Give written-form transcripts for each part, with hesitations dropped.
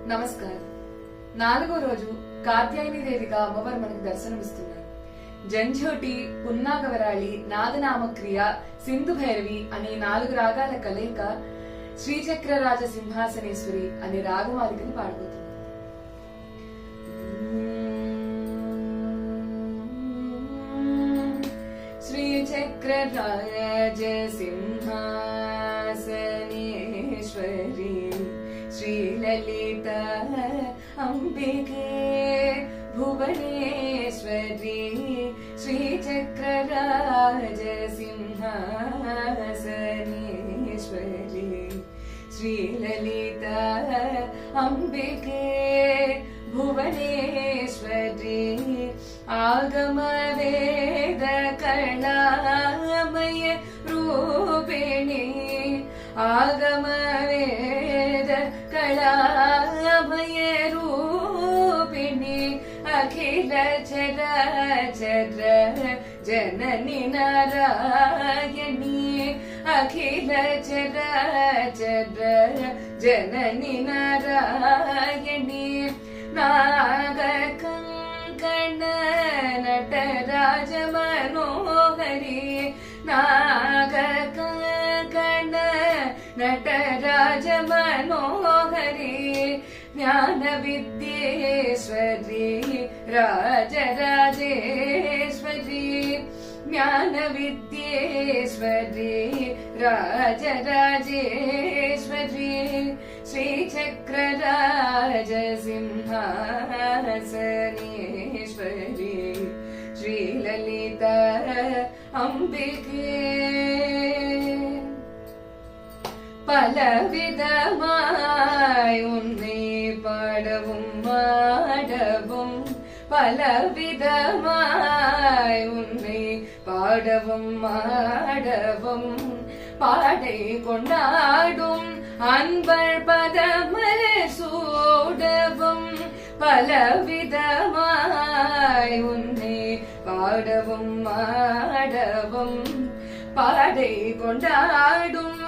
నమస్కారం. 4వ రోజు కాత్యాయని దేవిగా అమ్మవారు మనకు దర్శనమిస్తున్నారు. జంఝోటి, పున్నాగవరాళి, నాదనామక్రియ, సింధు భైరవి అనే 4 రాగాల కలయిక శ్రీచక్రరాజ సింహాసనేశ్వరి అనే రాగమాలికని పాడబోతున్నారు. శ్రీచక్రరాజ సింహాసనేశ్వరి श्रीललित अंबिके भुवनेश्वरी श्रीचक्रराज सिंहासनेश्वरी श्रीललित अंबिके भुवनेश्वरी आगम वेद कलामय रूपिणी आगम वेद कलामय रूपिणी अखिल चराचर जननी नारायणी अखिल चराचर जननी नारायणी नागकंकण नटराज मनोहरी नागकंकण नटराज मनोहरी ज्ञान विद्येश्वरी राजराजेश्वरी ज्ञान विद्येश्वरी राजराजेश्वरी श्रीचक्रराज सिंहासनेश्वरी श्रीललित अंबिके பலவிதமாய் உன்னை பாடவும் மாடவும் பலவிதமாய் உன்னை பாடவும் மாடவும் பாடை கொண்டாடும் அன்பர் பதமர் சூடவும் பலவிதமாய் உன்னை பாடவும் மாடவும் பாடை கொண்டாடும்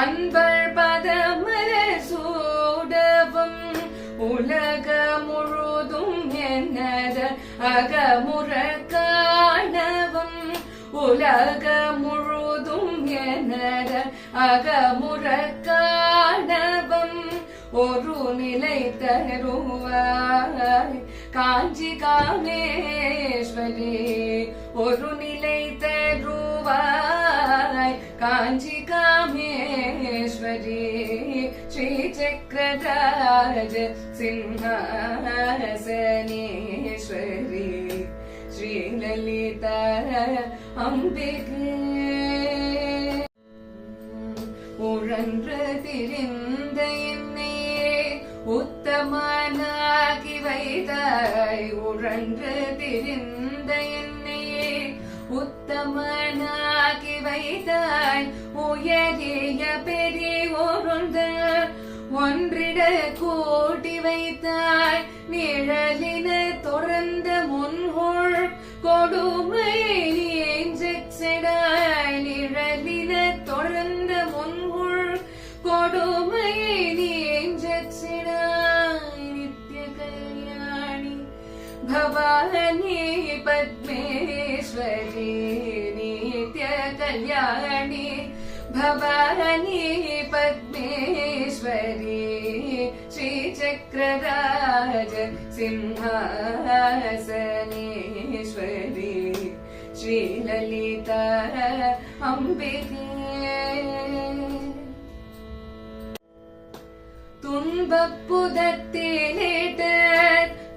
அன்பர் பதமர் சூடவும் உலக முழுதும் என்னத அகமுற காணவும் உலக முழுதும் என்னத அகமுற காணவும் ஒரு நிலை தருவாய் காஞ்சி காமேஸ்வரி ஒரு நிலை தருவாய் காஞ்சி காமேஸ்வரி श्रीचक्रराज सिंहासनेश्वरी श्रीललित अंबिके உழன்று திரிந்த என்னை உத்தமனாகி வைத்தாய் உழன்று திரிந்த என்னை உத்தமனாகி வைத்தாய் உயரிய பெரியோருந்த ஒன்றிட கூட்டி வைத்தாய் நிழலின தொடர்ந்த முன்கொள் கொடுமை நீஞ்செடாய் நிழலின தொடர்ந்த முன்கொள் கொடுமை நீஞ்செடாய் நித்ய கல்யாணி भवानी पद्मेश्वरी नित्य कल्याणी भवानी पद्मेश्वरी श्रीचक्रराज सिंहासनेश्वरी श्रीललित अंबिके துன்பப்புதத்திலிட்ட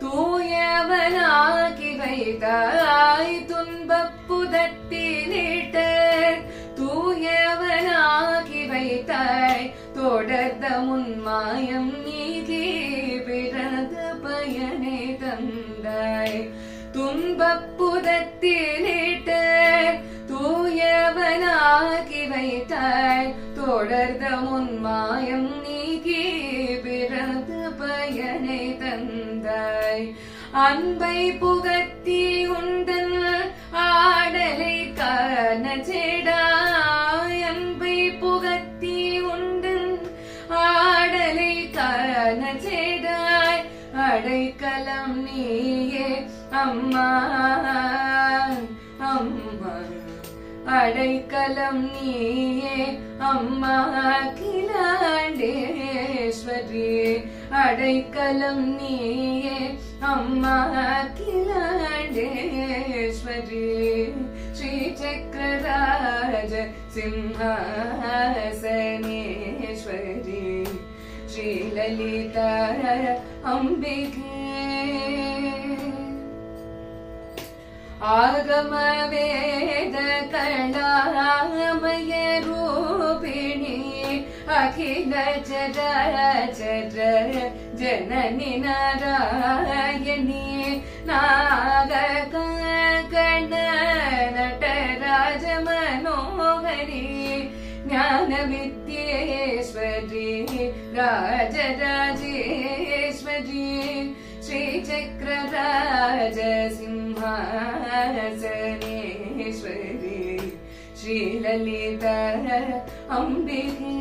தூயவனாகி வைத்தாய் துன்பப்புதத்திலிட்ட தூயவனாகி வைத்தாய் தொடர்ந்த முன்மாயம் நீகி பிறந்த பயனை தந்தாய் துன்பப்புதத்திலிட்ட தூயவனாகி வைத்தாய் தொடர்ந்த முன்மாயம் நீகி பிறந்த பயனை தந்தாய் அன்பை புகத்தி உந்தன் ஆடலை காண செடாய் அன்பை புகத்தி உந்தன் ஆடலை காண செடாய் அடைக்கலம் நீயே அம்மா அம்மா அடைக்கலம் நீயே அம்மா அகிலாண்டேஸ்வரி அடைக்கலம் நீயே அம்மா அகிலாண்டேஸ்வரி ஸ்ரீ சக்கரராஜ சிம்ஹாசனேஸ்வரி ஸ்ரீ லலிதா அம்பிகே ஆகம வேத கலாமய ரூபிணி அகில சராச்சர ஜனனி நாராயணி நாககண நடராஜ மனோகரி ஞான வித்யேஸ்வரி ராஜராஜேஸ்வரி ஸ்ரீ சக்கரராஜ சிம்ஹாசனேஸ்வரி ஸ்ரீ லலிதா அம்பிகே